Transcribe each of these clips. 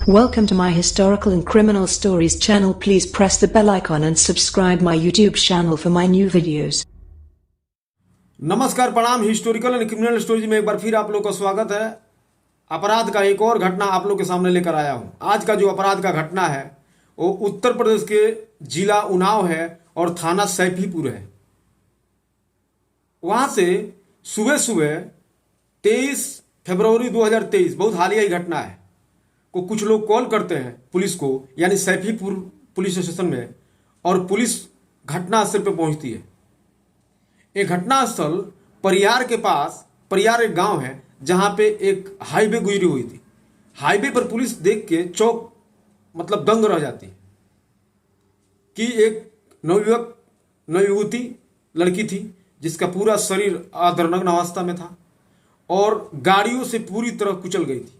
Welcome to my historical and criminal stories channel. Please press the bell icon and subscribe my YouTube channel for my new videos. नमस्कार, प्रणाम। Historical and criminal stories में एक बार फिर आप लोग का स्वागत है। अपराध का एक और घटना आप लोग के सामने लेकर आया हूं। आज का जो अपराध का घटना है वो उत्तर प्रदेश के जिला उन्नाव है और थाना सैफीपुर है। वहां से सुबह सुबह 23 फरवरी 2023, बहुत हालिया ही घटना है, को कुछ लोग कॉल करते हैं पुलिस को, यानी सैफीपुर पुलिस स्टेशन में, और पुलिस घटनास्थल पर पहुंचती है। एक घटनास्थल परियार के पास, परियार एक गांव है जहां पे एक हाईवे गुजरी हुई थी। हाईवे पर पुलिस देख के चौक मतलब दंग रह जाती है कि एक नवयुवती लड़की थी जिसका पूरा शरीर अर्धनग्न अवस्था में था और गाड़ियों से पूरी तरह कुचल गई थी।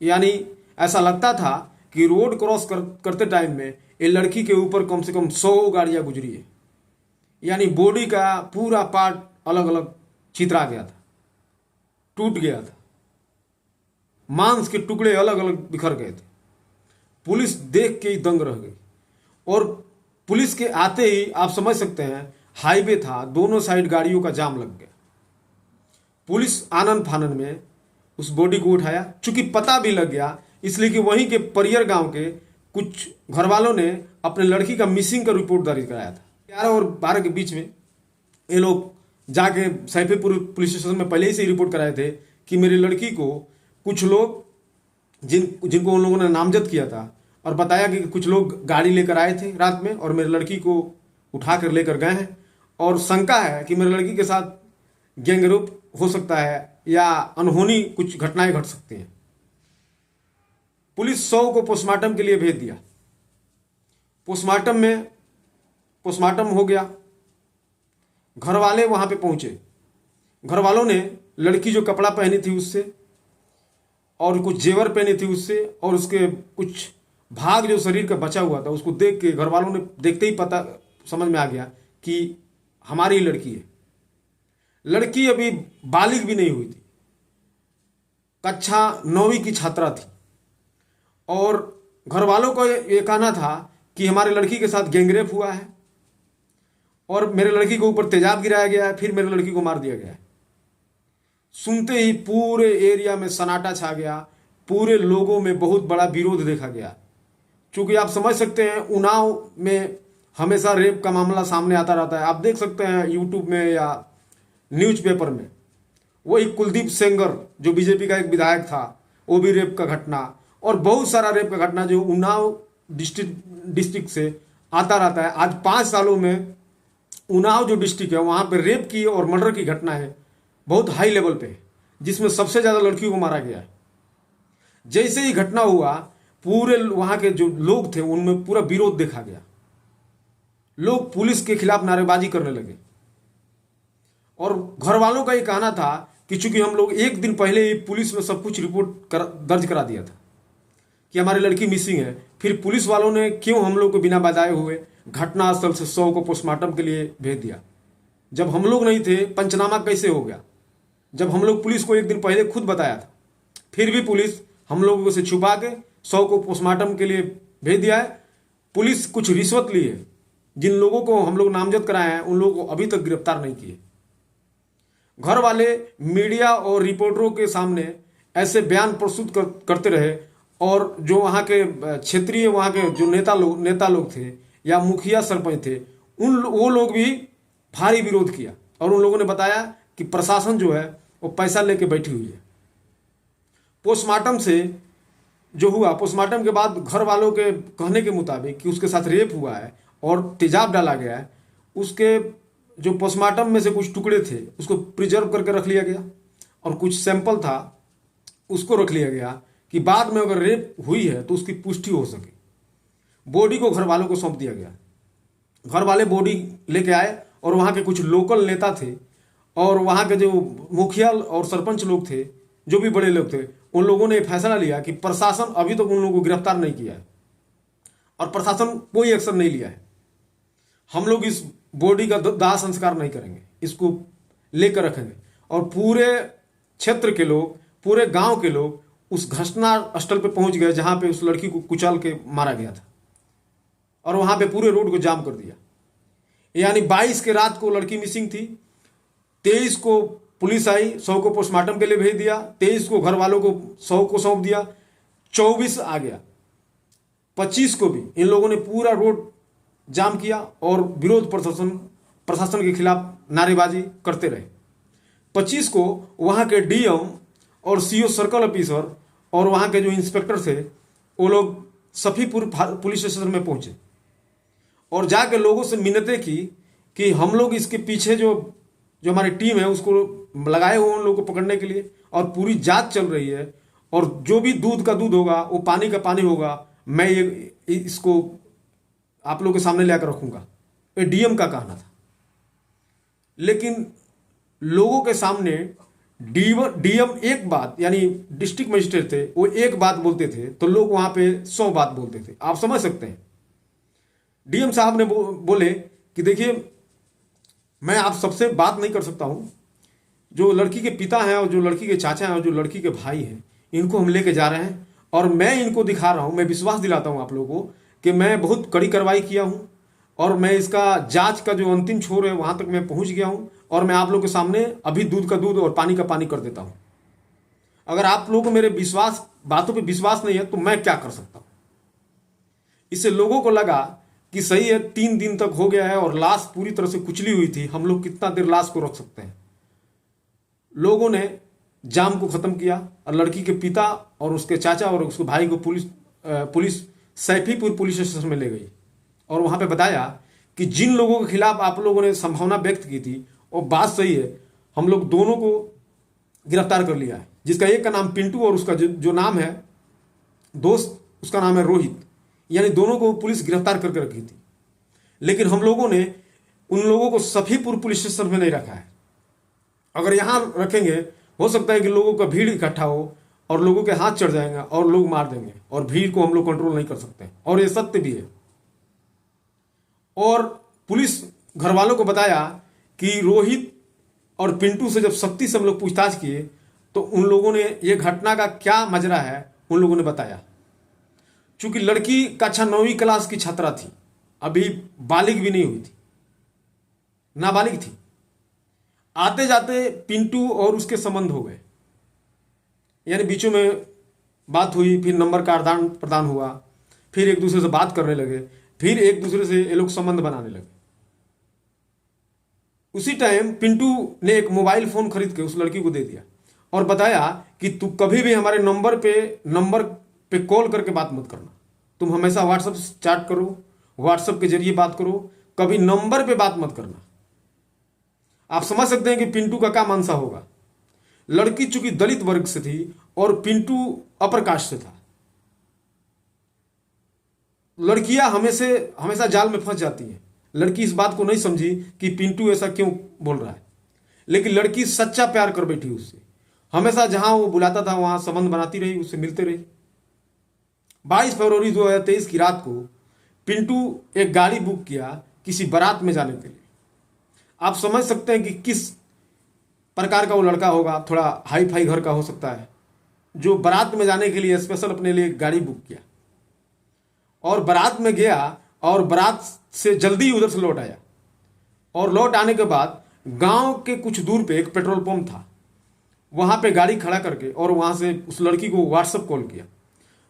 यानी ऐसा लगता था कि रोड क्रॉस करते टाइम में ये लड़की के ऊपर कम से कम 100 गाड़ियां गुजरी है। यानी बॉडी का पूरा पार्ट अलग अलग छितरा गया था, टूट गया था, मांस के टुकड़े अलग अलग बिखर गए थे। पुलिस देख के ही दंग रह गई और पुलिस के आते ही आप समझ सकते हैं, हाईवे था, दोनों साइड गाड़ियों का जाम लग गया। पुलिस आनन फानन में उस बॉडी को उठाया। चूंकि पता भी लग गया, इसलिए कि वहीं के परियर गांव के कुछ घर वालों ने अपने लड़की का मिसिंग का रिपोर्ट दर्ज कराया था। 11 और 12 के बीच में ये लोग जाके सैफीपुर पुलिस स्टेशन में पहले ही से रिपोर्ट कराए थे कि मेरी लड़की को कुछ लोग जिनको उन लोगों ने नामजद किया था और बताया कि कुछ लोग गाड़ी लेकर आए थे रात में और मेरी लड़की को उठा कर लेकर गए हैं और शंका है कि मेरी लड़की के साथ गैंगरेप हो सकता है या अनहोनी कुछ घटनाएं घट सकती हैं। पुलिस 100 को पोस्टमार्टम के लिए भेज दिया। पोस्टमार्टम हो गया। घर वाले वहां पे पहुंचे। घर वालों ने लड़की जो कपड़ा पहनी थी उससे और कुछ जेवर पहनी थी उससे और उसके कुछ भाग जो शरीर का बचा हुआ था उसको देख के घर वालों ने देखते ही पता समझ में आ गया कि हमारी लड़की है। लड़की अभी बालिग भी नहीं हुई थी, कक्षा 9वीं की छात्रा थी और घर वालों को ये कहना था कि हमारे लड़की के साथ गैंगरेप हुआ है और मेरे लड़की के ऊपर तेजाब गिराया गया है, फिर मेरे लड़की को मार दिया गया है। सुनते ही पूरे एरिया में सन्नाटा छा गया, पूरे लोगों में बहुत बड़ा विरोध देखा गया। क्योंकि आप समझ सकते हैं, उन्नाव में हमेशा रेप का मामला सामने आता रहता है। आप देख सकते हैं यूट्यूब में या न्यूज़पेपर में, वही कुलदीप सेंगर जो बीजेपी का एक विधायक था, वो भी रेप का घटना और बहुत सारा रेप का घटना जो उन्नाव डिस्ट्रिक्ट से आता रहता है। आज 5 सालों में उन्नाव जो डिस्ट्रिक्ट है वहां पर रेप की और मर्डर की घटना है बहुत हाई लेवल पे है, जिसमें सबसे ज्यादा लड़कियों को मारा गया है। जैसे ही घटना हुआ, पूरे वहां के जो लोग थे उनमें पूरा विरोध देखा गया। लोग पुलिस के खिलाफ नारेबाजी करने लगे और घर वालों का ये कहना था कि चूंकि हम लोग एक दिन पहले ही पुलिस में सब कुछ रिपोर्ट दर्ज करा दिया था कि हमारी लड़की मिसिंग है, फिर पुलिस वालों ने क्यों हम लोग को बिना बताए हुए घटनास्थल से 100 को पोस्टमार्टम के लिए भेज दिया। जब हम लोग नहीं थे, पंचनामा कैसे हो गया? जब हम लोग पुलिस को एक दिन पहले खुद बताया था, फिर भी पुलिस हम लोगों से छुपा के 100 को पोस्टमार्टम के लिए भेज दिया है। पुलिस कुछ रिश्वत ली है। जिन लोगों को हम लोग नामजद कराए हैं उन लोगों को अभी तक गिरफ्तार नहीं किए। घर वाले मीडिया और रिपोर्टरों के सामने ऐसे बयान प्रस्तुत करते रहे और जो वहाँ के क्षेत्रीय, वहाँ के जो नेता लोग थे या मुखिया सरपंच थे, वो लोग भी भारी विरोध किया और उन लोगों ने बताया कि प्रशासन जो है वो पैसा लेके बैठी हुई है। पोस्टमार्टम से जो हुआ, पोस्टमार्टम के बाद घर वालों के कहने के मुताबिक कि उसके साथ रेप हुआ है और तेजाब डाला गया है। उसके जो पोस्टमार्टम में से कुछ टुकड़े थे उसको प्रिजर्व करके रख लिया गया और कुछ सैंपल था उसको रख लिया गया कि बाद में अगर रेप हुई है तो उसकी पुष्टि हो सके। बॉडी को घर वालों को सौंप दिया गया। घर वाले बॉडी लेके आए और वहाँ के कुछ लोकल नेता थे और वहाँ के जो मुखिया और सरपंच लोग थे, जो भी बड़े लोग थे, उन लोगों ने फैसला लिया कि प्रशासन अभी तक उन लोगों को गिरफ्तार नहीं किया है और प्रशासन कोई एक्शन नहीं लिया है। हम लोग इस बॉडी का दाह संस्कार नहीं करेंगे, इसको लेकर रखेंगे और पूरे क्षेत्र के लोग, पूरे गांव के लोग उस घटना स्थल पे पहुंच गए जहां पे उस लड़की को कुचल के मारा गया था, और वहां पे पूरे रोड को जाम कर दिया। यानी 22 के रात को लड़की मिसिंग थी, 23 को पुलिस आई, 100 को पोस्टमार्टम के लिए भेज दिया, 23 को घर वालों को 100 को सौंप दिया, 24 आ गया, 25 को भी इन लोगों ने पूरा रोड जाम किया और विरोध प्रशासन के खिलाफ नारेबाजी करते रहे। 25 को वहां के डीएम और सीओ सर्कल ऑफिसर और वहां के जो इंस्पेक्टर थे वो लोग सफीपुर पुलिस स्टेशन में पहुंचे और जाके लोगों से मिन्नतें की कि हम लोग इसके पीछे जो हमारी टीम है उसको लगाए हुए उन लोगों को पकड़ने के लिए, और पूरी जांच चल रही है, और जो भी दूध का दूध होगा वो पानी का पानी होगा, मैं ये इसको आप लोगों के सामने लेकर रखूंगा। ये डीएम का कहना था। लेकिन लोगों के सामने डीएम एक बात, यानी डिस्ट्रिक्ट मजिस्ट्रेट थे, वो एक बात बोलते थे तो लोग वहां पे 100 बात बोलते थे। आप समझ सकते हैं। डीएम साहब ने बोले कि देखिए, मैं आप सबसे बात नहीं कर सकता हूं, जो लड़की के पिता हैं और जो लड़की के चाचा हैं और जो लड़की के भाई हैं, इनको हम लेके जा रहे हैं और मैं इनको दिखा रहा हूं, मैं विश्वास दिलाता हूं आप लोगों को कि मैं बहुत कड़ी कार्रवाई किया हूं और मैं इसका जांच का जो अंतिम छोर है वहां तक मैं पहुंच गया हूं, और मैं आप लोगों के सामने अभी दूध का दूध और पानी का पानी कर देता हूं। अगर आप लोगों को मेरे बातों पे विश्वास नहीं है तो मैं क्या कर सकता हूं। इससे लोगों को लगा कि सही है, 3 दिन तक हो गया है और लाश पूरी तरह से कुचली हुई थी, हम लोग कितना देर लाश को रख सकते हैं। लोगों ने जाम को खत्म किया और लड़की के पिता और उसके चाचा और उसके भाई को पुलिस सैफीपुर पुलिस स्टेशन में ले गई और वहां पे बताया कि जिन लोगों के खिलाफ आप लोगों ने संभावना व्यक्त की थी वो बात सही है, हम लोग दोनों को गिरफ्तार कर लिया है, जिसका एक का नाम पिंटू और उसका जो नाम है दोस्त, उसका नाम है रोहित। यानी दोनों को पुलिस गिरफ्तार करके रखी थी। लेकिन हम लोगों ने उन लोगों को सफीपुर पुलिस स्टेशन में नहीं रखा है। अगर यहां रखेंगे हो सकता है कि लोगों का भीड़ इकट्ठा हो और लोगों के हाथ चढ़ जाएंगे और लोग मार देंगे, और भीड़ को हम लोग कंट्रोल नहीं कर सकते, और ये सत्य भी है। और पुलिस घर वालों को बताया कि रोहित और पिंटू से जब सख्ती से हम लोग पूछताछ किए तो उन लोगों ने ये घटना का क्या मजरा है उन लोगों ने बताया। चूंकि लड़की कक्षा 9वीं क्लास की छात्रा थी, अभी बालिग भी नहीं हुई थी, नाबालिग थी। आते जाते पिंटू और उसके संबंध हो गए, यानी बीचों में बात हुई, फिर नंबर का आदान प्रदान हुआ, फिर एक दूसरे से बात करने लगे, फिर एक दूसरे से ये लोग संबंध बनाने लगे। उसी टाइम पिंटू ने एक मोबाइल फोन खरीद के उस लड़की को दे दिया और बताया कि तू कभी भी हमारे नंबर पे कॉल करके बात मत करना, तुम हमेशा व्हाट्सएप चैट करो, व्हाट्सएप के जरिए बात करो, कभी नंबर पे बात मत करना। आप समझ सकते हैं कि पिंटू का क्या मानसा होगा। लड़की चूंकि दलित वर्ग से थी और पिंटू अपर कास्ट से था। लड़कियां हमेशा जाल में फंस जाती हैं। लड़की इस बात को नहीं समझी कि पिंटू ऐसा क्यों बोल रहा है, लेकिन लड़की सच्चा प्यार कर बैठी उससे। हमेशा जहां वो बुलाता था वहां संबंध बनाती रही, उससे मिलते रही। 22 फरवरी 2023 की रात को पिंटू एक गाड़ी बुक किया किसी बारात में जाने के लिए। आप समझ सकते हैं कि किस प्रकार का वो लड़का होगा। थोड़ा हाई फाई घर का हो सकता है, जो बारात में जाने के लिए स्पेशल अपने लिए गाड़ी बुक किया और बारात में गया और बारात से जल्दी उधर से लौट आया। और लौट आने के बाद गांव के कुछ दूर पे एक पेट्रोल पंप था, वहां पे गाड़ी खड़ा करके और वहां से उस लड़की को व्हाट्सएप कॉल किया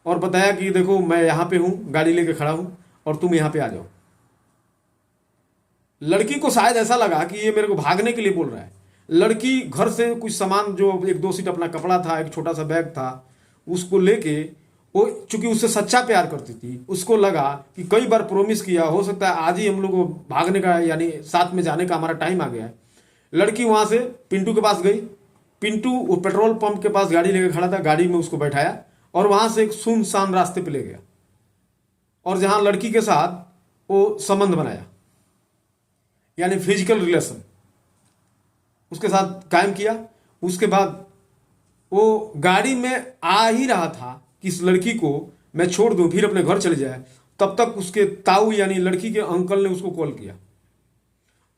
और बताया कि देखो मैं यहां पे हूं, गाड़ी लेके खड़ा हूं और तुम यहां पे आ जाओ। लड़की को शायद ऐसा लगा कि ये मेरे को भागने के लिए बोल रहा है। लड़की घर से कुछ सामान, जो 1-2 सीट अपना कपड़ा था, एक छोटा सा बैग था, उसको लेके, वो चूंकि उससे सच्चा प्यार करती थी, उसको लगा कि कई बार प्रॉमिस किया, हो सकता है आज ही हम लोग को भागने का यानी साथ में जाने का हमारा टाइम आ गया है। लड़की वहां से पिंटू के पास गई। पिंटू वो पेट्रोल पंप के पास गाड़ी लेकर खड़ा था, गाड़ी में उसको बैठाया और वहां से एक सुनसान रास्ते पे ले गया और जहां लड़की के साथ वो संबंध बनाया, यानी फिजिकल रिलेशन उसके साथ कायम किया। उसके बाद वो गाड़ी में आ ही रहा था कि इस लड़की को मैं छोड़ दूं फिर अपने घर चले जाए, तब तक उसके ताऊ यानी लड़की के अंकल ने उसको कॉल किया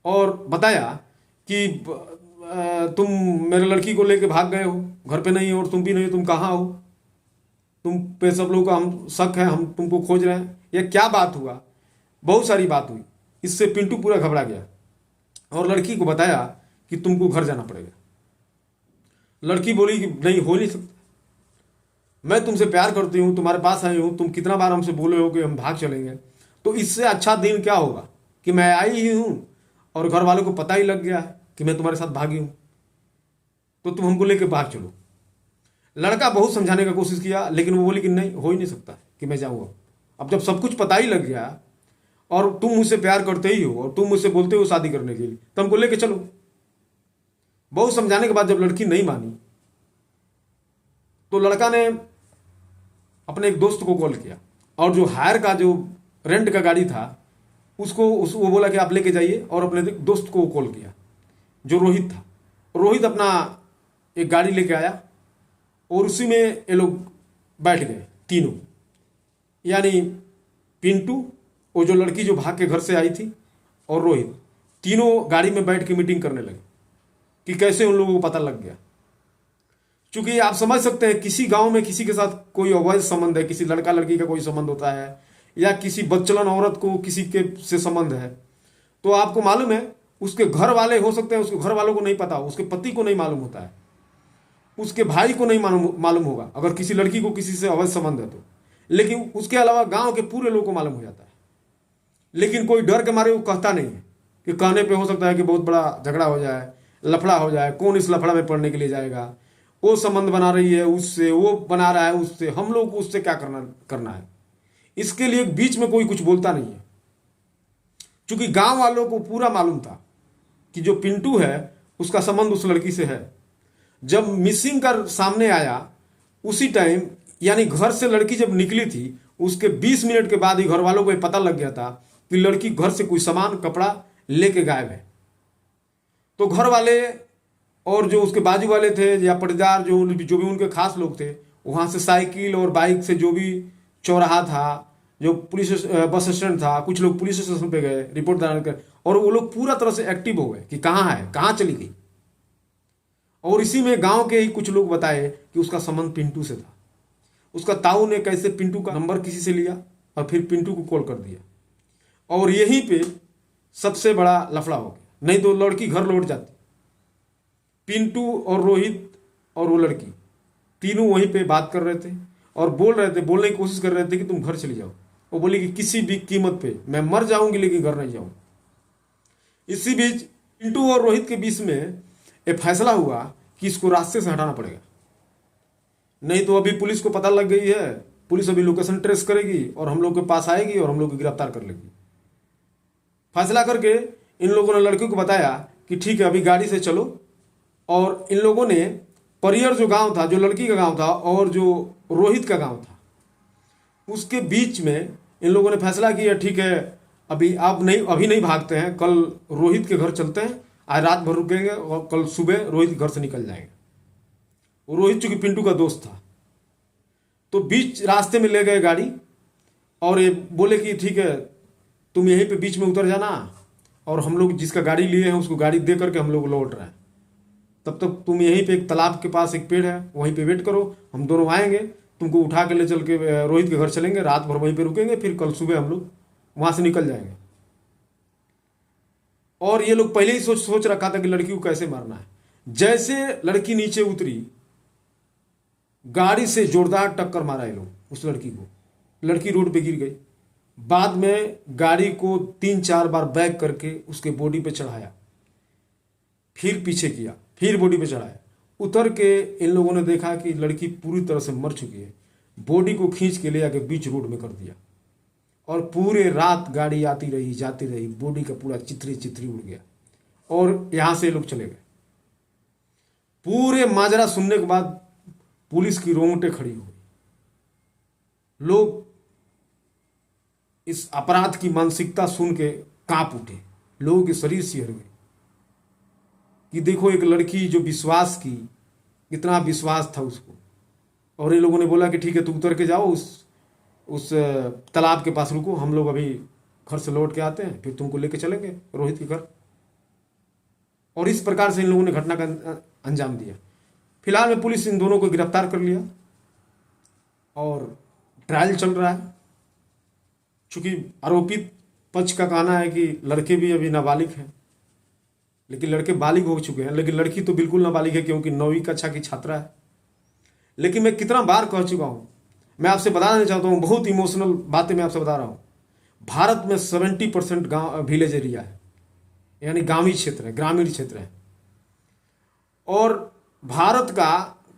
और बताया कि तुम मेरे लड़की को लेके भाग गए हो, घर पे नहीं हो और तुम भी नहीं हो, तुम कहाँ हो। तुम पे सब लोगों का हम शक है, हम तुमको खोज रहे हैं, यह क्या बात हुआ। बहुत सारी बात हुई। इससे पिंटू पूरा घबरा गया और लड़की को बताया कि तुमको घर जाना पड़ेगा। लड़की बोली कि नहीं, हो नहीं सकता, मैं तुमसे प्यार करती हूँ, तुम्हारे पास आई हूँ, तुम कितना बार हमसे बोले हो कि हम भाग चलेंगे, तो इससे अच्छा दिन क्या होगा कि मैं आई ही हूँ और घर वालों को पता ही लग गया है कि मैं तुम्हारे साथ भागी हूँ, तो तुम हमको लेके भाग चलो। लड़का बहुत समझाने का कोशिश किया, लेकिन वो बोली कि नहीं, हो ही नहीं सकता कि मैं जाऊँ। अब जब सब कुछ पता ही लग गया और तुम मुझसे प्यार करते ही हो और तुम मुझसे बोलते हो शादी करने के लिए, तो हमको लेके चलो। बहुत समझाने के बाद जब लड़की नहीं मानी तो लड़का ने अपने एक दोस्त को कॉल किया और जो हायर का, जो रेंट का गाड़ी था, वो बोला कि आप लेके जाइए, और अपने दोस्त को कॉल किया जो रोहित था। रोहित अपना एक गाड़ी लेके आया और उसी में ये लोग बैठ गए तीनों, यानी पिंटू, वो जो लड़की जो भाग के घर से आई थी, और रोहित, तीनों गाड़ी में बैठ के मीटिंग करने लगे कि कैसे उन लोगों को पता लग गया। क्योंकि आप समझ सकते हैं, किसी गांव में किसी के साथ कोई अवैध संबंध है, किसी लड़का लड़की का कोई संबंध होता है, या किसी बच्चलन औरत को किसी के से संबंध है, तो आपको मालूम है उसके घर वाले हो सकते हैं, उसके घर वालों को नहीं पता, उसके पति को नहीं मालूम होता है, उसके भाई को नहीं मालूम होगा अगर किसी लड़की को किसी से अवैध संबंध है तो, लेकिन उसके अलावा गांव के पूरे लोगों को मालूम हो जाता है। लेकिन कोई डर के मारे वो कहता नहीं है कि कहने पे हो सकता है कि बहुत बड़ा झगड़ा हो जाए, लफड़ा हो जाए, कौन इस लफड़ा में पड़ने के लिए जाएगा, वो संबंध बना रही है उससे, वो बना रहा है उससे, हम लोग को उससे क्या करना है। इसके लिए बीच में कोई कुछ बोलता नहीं है, क्योंकि गांव वालों को पूरा मालूम था कि जो पिंटू है उसका संबंध उस लड़की से है। जब मिसिंग का सामने आया उसी टाइम, यानी घर से लड़की जब निकली थी उसके 20 मिनट के बाद ही घर वालों को पता लग गया था कि लड़की घर से कोई सामान, कपड़ा लेके गायब है। तो घर वाले और जो उसके बाजू वाले थे या पटीदार, जो भी उनके खास लोग थे, वहां से साइकिल और बाइक से, जो भी चौराहा था, जो पुलिस बस स्टैंड था, कुछ लोग पुलिस स्टेशन पे गए रिपोर्ट डाल कर, और वो लोग पूरा तरह से एक्टिव हो गए कि कहाँ है, कहाँ चली गई। और इसी में गांव के ही कुछ लोग बताए कि उसका संबंध पिंटू से था। उसका ताऊ ने कैसे पिंटू का नंबर किसी से लिया और फिर पिंटू को कॉल कर दिया, और यहीं पे सबसे बड़ा लफड़ा हो गया, नहीं तो लड़की घर लौट जाती। पिंटू और रोहित और वो लड़की तीनों वहीं पे बात कर रहे थे और बोलने की कोशिश कर रहे थे कि तुम घर चली जाओ। वो बोली कि किसी भी कीमत पे मैं मर जाऊंगी लेकिन घर नहीं जाऊंगी। इसी बीच पिंटू और रोहित के बीच में एक फैसला हुआ कि इसको रास्ते से हटाना पड़ेगा, नहीं तो अभी पुलिस को पता लग गई है, पुलिस अभी लोकेशन ट्रेस करेगी और हम लोग के पास आएगी और हम लोग को गिरफ्तार कर लेगी। फैसला करके इन लोगों ने लड़की को बताया कि ठीक है, अभी गाड़ी से चलो, और इन लोगों ने परियर जो गांव था, जो लड़की का गांव था और जो रोहित का गांव था, उसके बीच में इन लोगों ने फैसला किया ठीक है, अभी नहीं भागते हैं, कल रोहित के घर चलते हैं, आज रात भर रुकेंगे और कल सुबह रोहित घर से निकल जाएंगे। रोहित चूंकि पिंटू का दोस्त था, तो बीच रास्ते में ले गए गाड़ी और ये बोले कि ठीक है, तुम यहीं पे बीच में उतर जाना और हम लोग जिसका गाड़ी लिए हैं उसको गाड़ी दे करके हम लोग लौट रहे हैं, तब तक तुम यहीं पे एक तालाब के पास एक पेड़ है वहीं पे वेट करो, हम दोनों आएंगे, तुमको उठा के ले चल के रोहित के घर चलेंगे, रात भर वहीं पे रुकेंगे, फिर कल सुबह हम लोग वहां से निकल जाएंगे। और ये लोग पहले ही सोच रखा था कि लड़की को कैसे मारना है। जैसे लड़की नीचे उतरी, गाड़ी से जोरदार टक्कर मारा ये लोग उस लड़की को, लड़की रोड पे गिर गई। बाद में गाड़ी को 3-4 बार बैक करके उसके बॉडी पे चढ़ाया, फिर पीछे किया, फिर बॉडी पे चढ़ाया। उतर के इन लोगों ने देखा कि लड़की पूरी तरह से मर चुकी है, बॉडी को खींच के ले आके बीच रोड में कर दिया और पूरे रात गाड़ी आती रही जाती रही, बॉडी का पूरा चिथरी उड़ गया और यहां से लोग चले गए। पूरे माजरा सुनने के बाद पुलिस की रोंगटे खड़ी हो गई। लोग इस अपराध की मानसिकता सुन के कांप उठे, लोगों के शरीर सिहर गए कि देखो एक लड़की जो विश्वास की, इतना विश्वास था उसको, और ये लोगों ने बोला कि ठीक है, तू उतर के जाओ, उस तालाब के पास रुको, हम लोग अभी घर से लौट के आते हैं, फिर तुमको लेके चलेंगे रोहित के घर। और इस प्रकार से इन लोगों ने घटना का अंजाम दिया। फिलहाल में पुलिस इन दोनों को गिरफ्तार कर लिया और ट्रायल चल रहा है। चूंकि आरोपित पक्ष का कहना है कि लड़के भी अभी नाबालिग हैं, लेकिन लड़के बालिग हो चुके हैं, लेकिन लड़की तो बिल्कुल नाबालिग है क्योंकि 9वीं कक्षा की छात्रा है। लेकिन मैं कितना बार कह चुका हूं, मैं आपसे बताना चाहता हूं, बहुत इमोशनल बातें मैं आपसे बता रहा हूं। भारत में 70% गांव विलेज एरिया है, यानी गांवी क्षेत्र है, ग्रामीण क्षेत्र है। और भारत का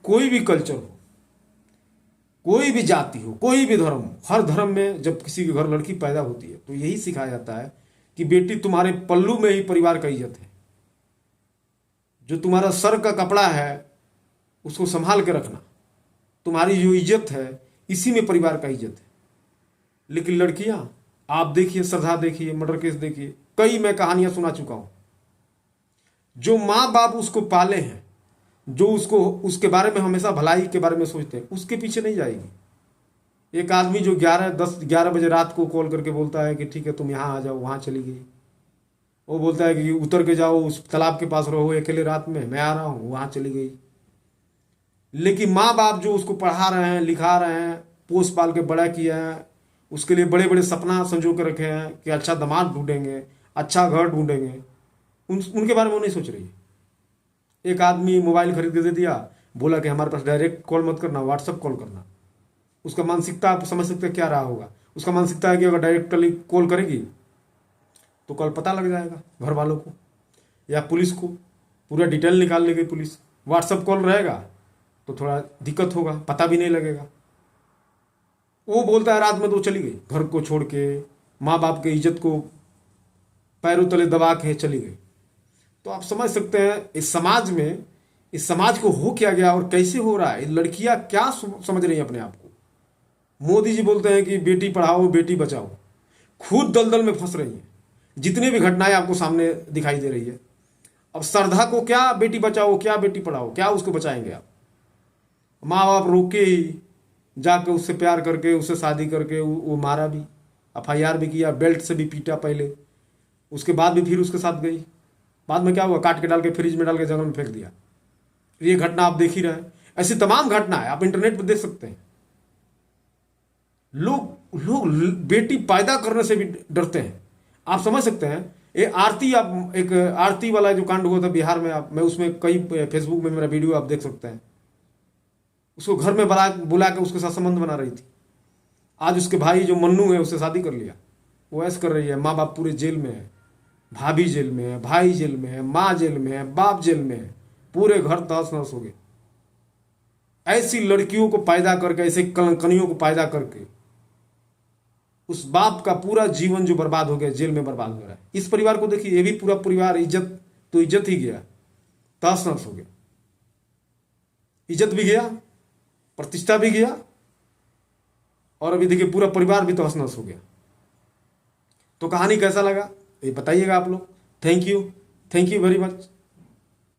कोई भी कल्चर हो, कोई भी जाति हो, कोई भी धर्म हो, हर धर्म में जब किसी के घर लड़की पैदा होती है तो यही सिखाया जाता है कि बेटी तुम्हारे पल्लू में ही परिवार का इज्जत है। जो तुम्हारा सर का कपड़ा है उसको संभाल के रखना, तुम्हारी जो इज्जत है इसी में परिवार का इज्जत है। लेकिन लड़कियां, आप देखिए, श्रद्धा देखिए, मर्डर केस देखिए, कई मैं कहानियां सुना चुका हूं। जो माँ बाप उसको पाले हैं, जो उसको उसके बारे में हमेशा भलाई के बारे में सोचते हैं, उसके पीछे नहीं जाएगी। एक आदमी जो 11 बजे रात को कॉल करके बोलता है कि ठीक है तुम यहाँ आ जाओ, वहां चली गई। वो बोलता है कि उतर के जाओ, उस तालाब के पास रहो अकेले रात में, मैं आ रहा हूं, वहां चली गई। लेकिन माँ बाप जो उसको पढ़ा रहे हैं, लिखा रहे हैं, पोस पाल के बड़ा किया है, उसके लिए बड़े बड़े सपना संजो के रखे हैं कि अच्छा दामाद ढूंढेंगे, अच्छा घर ढूंढेंगे, उनके बारे में वो नहीं सोच रही है। एक आदमी मोबाइल खरीद के दे दिया, बोला कि हमारे पास डायरेक्ट कॉल मत करना, व्हाट्सअप कॉल करना। उसका मानसिकता आप समझ सकते हैं क्या रहा होगा। उसका मानसिकता है कि अगर डायरेक्टली कॉल करेगी तो कल पता लग जाएगा घर वालों को या पुलिस को, पूरा डिटेल निकाल लेगी पुलिस। व्हाट्सअप कॉल रहेगा तो थोड़ा दिक्कत होगा, पता भी नहीं लगेगा। वो बोलता है रात में तो चली गई, घर को छोड़ के, माँ बाप की इज्जत को पैरों तले दबा के चली गई। तो आप समझ सकते हैं इस समाज में, इस समाज को हो क्या गया और कैसे हो रहा है। लड़कियां क्या समझ रही हैं अपने आप को। मोदी जी बोलते हैं कि बेटी पढ़ाओ बेटी बचाओ, खुद दलदल में फंस रही हैं। जितनी भी घटनाएं आपको सामने दिखाई दे रही है, अब श्रद्धा को क्या बेटी बचाओ, क्या बेटी पढ़ाओ, क्या उसको बचाएंगे आप। माँ बाप रोके ही, जाके उससे प्यार करके उससे शादी करके वो मारा भी, FIR भी किया, बेल्ट से भी पीटा पहले, उसके बाद भी फिर उसके साथ गई। बाद में क्या हुआ, काट के डाल के फ्रिज में डाल के जंगल में फेंक दिया। ये घटना आप देख ही रहे हैं। ऐसी तमाम घटना है, आप इंटरनेट पर देख सकते हैं। लोग बेटी पैदा करने से भी डरते हैं। आप समझ सकते हैं। ये आरती, आप एक आरती वाला जो कांड हुआ था बिहार में, आप मैं उसमें कई फेसबुक में मेरा वीडियो आप देख सकते हैं। उसको घर में बुला के उसके साथ संबंध बना रही थी। आज उसके भाई जो मन्नू है उससे शादी कर लिया, वो ऐसे कर रही है। माँ बाप पूरे जेल में है, भाभी जेल में है, भाई जेल में है, माँ जेल में है, बाप जेल में है, पूरे घर तहस नहस हो गए। ऐसी लड़कियों को पैदा करके, ऐसे कलंकनियों को पैदा करके उस बाप का पूरा जीवन जो बर्बाद हो गया, जेल में बर्बाद हो रहा है। इस परिवार को देखिए, ये भी पूरा परिवार इज्जत तो इज्जत ही गया, तहस नहस हो गया। इज्जत भी गया, प्रतिष्ठा भी गया, और अभी देखिए पूरा परिवार भी तहस नहस हो गया। तो कहानी कैसा लगा ये बताइएगा आप लोग। Thank you very much.